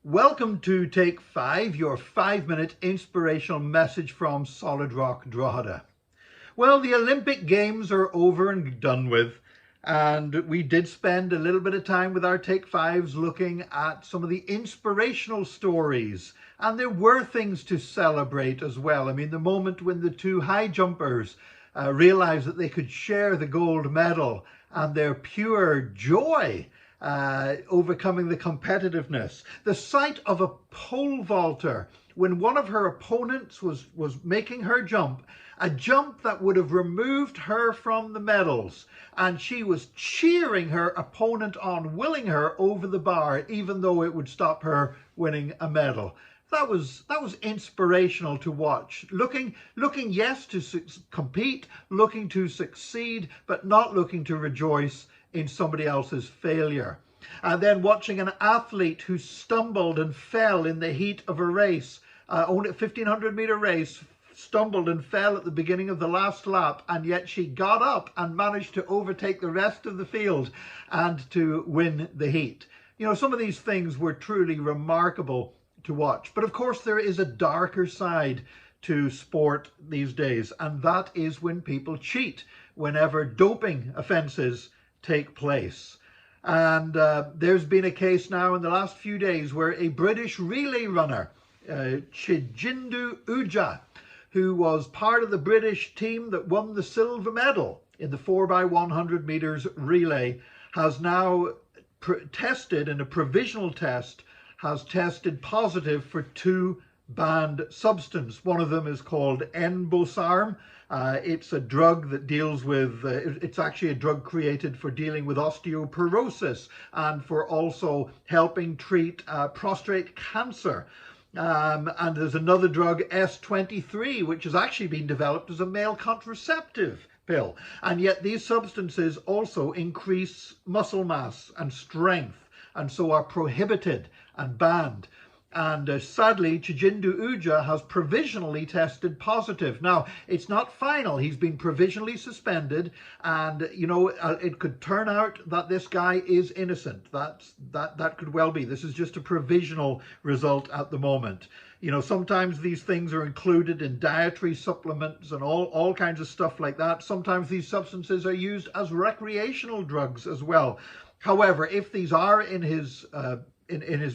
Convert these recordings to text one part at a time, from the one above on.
Welcome to Take 5, your 5-minute inspirational message from Solid Rock Drogheda. Well, the Olympic Games are over and done with, and we did spend a little bit of time with our Take 5s looking at some of the inspirational stories, and there were things to celebrate as well. I mean, the moment when the two high jumpers realized that they could share the gold medal and their pure joy overcoming the competitiveness. The sight of a pole vaulter when one of her opponents was making her jump, a jump that would have removed her from the medals, and she was cheering her opponent on, willing her over the bar, even though it would stop her winning a medal. That was inspirational to watch. Looking yes to compete, looking to succeed, but not looking to rejoice in somebody else's failure. And then watching an athlete who stumbled and fell in the heat of a race, only a 1500-meter race, stumbled and fell at the beginning of the last lap, and yet she got up and managed to overtake the rest of the field and to win the heat. You know, some of these things were truly remarkable to watch. But of course, there is a darker side to sport these days, and that is when people cheat, whenever doping offences take place. And there's been a case now in the last few days where a British relay runner, Chijindu Uja, who was part of the British team that won the silver medal in the 4x100 meters relay, has now tested in a provisional test, has tested positive for two banned substances. One of them is called Enbosarm. It's a drug that deals with, it's actually a drug created for dealing with osteoporosis and for also helping treat prostate cancer. And there's another drug, S23, which has actually been developed as a male contraceptive pill. And yet these substances also increase muscle mass and strength, and so are prohibited and banned. And sadly, Chijindu Uja has provisionally tested positive. Now, it's not final. He's been provisionally suspended, and, you know, it could turn out that this guy is innocent. That could well be. This is just a provisional result at the moment. You know, sometimes these things are included in dietary supplements and all kinds of stuff like that. Sometimes these substances are used as recreational drugs as well. However, if these are in his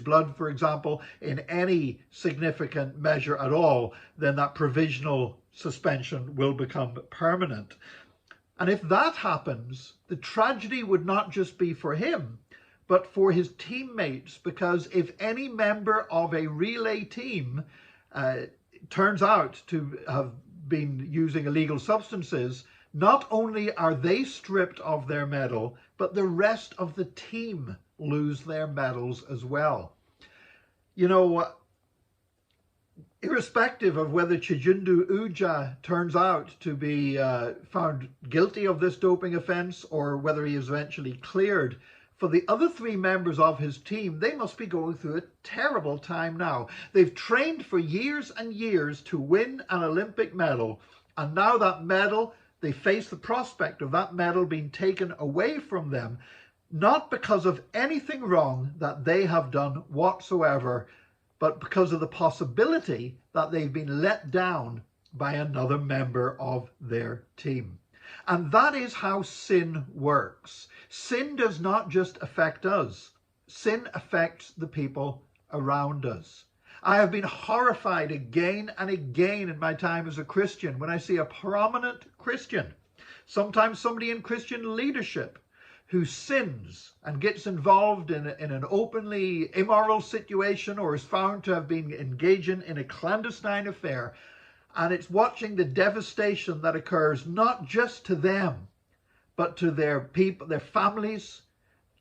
blood, for example, in any significant measure at all, then that provisional suspension will become permanent. And if that happens, the tragedy would not just be for him, but for his teammates, because if any member of a relay team turns out to have been using illegal substances, not only are they stripped of their medal, but the rest of the team lose their medals as well. You know, irrespective of whether Chijindu Uja turns out to be found guilty of this doping offence or whether he is eventually cleared, for the other three members of his team, they must be going through a terrible time now. They've trained for years and years to win an Olympic medal, and now that medal, they face the prospect of that medal being taken away from them, not because of anything wrong that they have done whatsoever, but because of the possibility that they've been let down by another member of their team. And that is how sin works. Sin does not just affect us. Sin affects the people around us. I have been horrified again and again in my time as a Christian when I see a prominent Christian, sometimes somebody in Christian leadership, who sins and gets involved in an openly immoral situation or is found to have been engaging in a clandestine affair. And it's watching the devastation that occurs not just to them, but to their people, their families,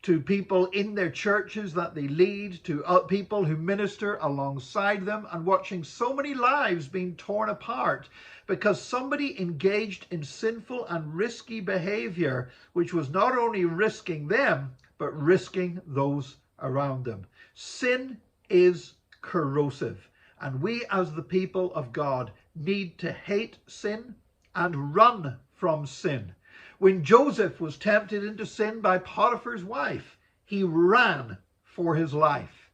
to people in their churches that they lead, to people who minister alongside them, and watching so many lives being torn apart because somebody engaged in sinful and risky behavior, which was not only risking them, but risking those around them. Sin is corrosive, and we as the people of God need to hate sin and run from sin. When Joseph was tempted into sin by Potiphar's wife, he ran for his life.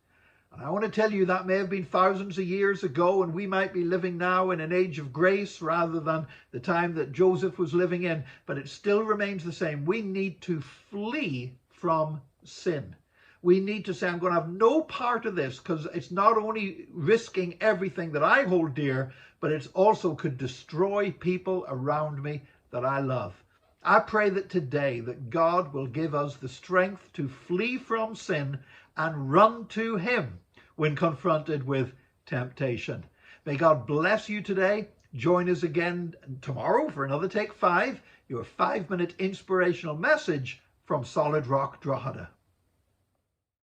And I want to tell you that may have been thousands of years ago, and we might be living now in an age of grace rather than the time that Joseph was living in, but it still remains the same. We need to flee from sin. We need to say, I'm going to have no part of this, because it's not only risking everything that I hold dear, but it also could destroy people around me that I love. I pray that today that God will give us the strength to flee from sin and run to him when confronted with temptation. May God bless you today. Join us again tomorrow for another Take 5, your 5-minute inspirational message from Solid Rock Drogheda.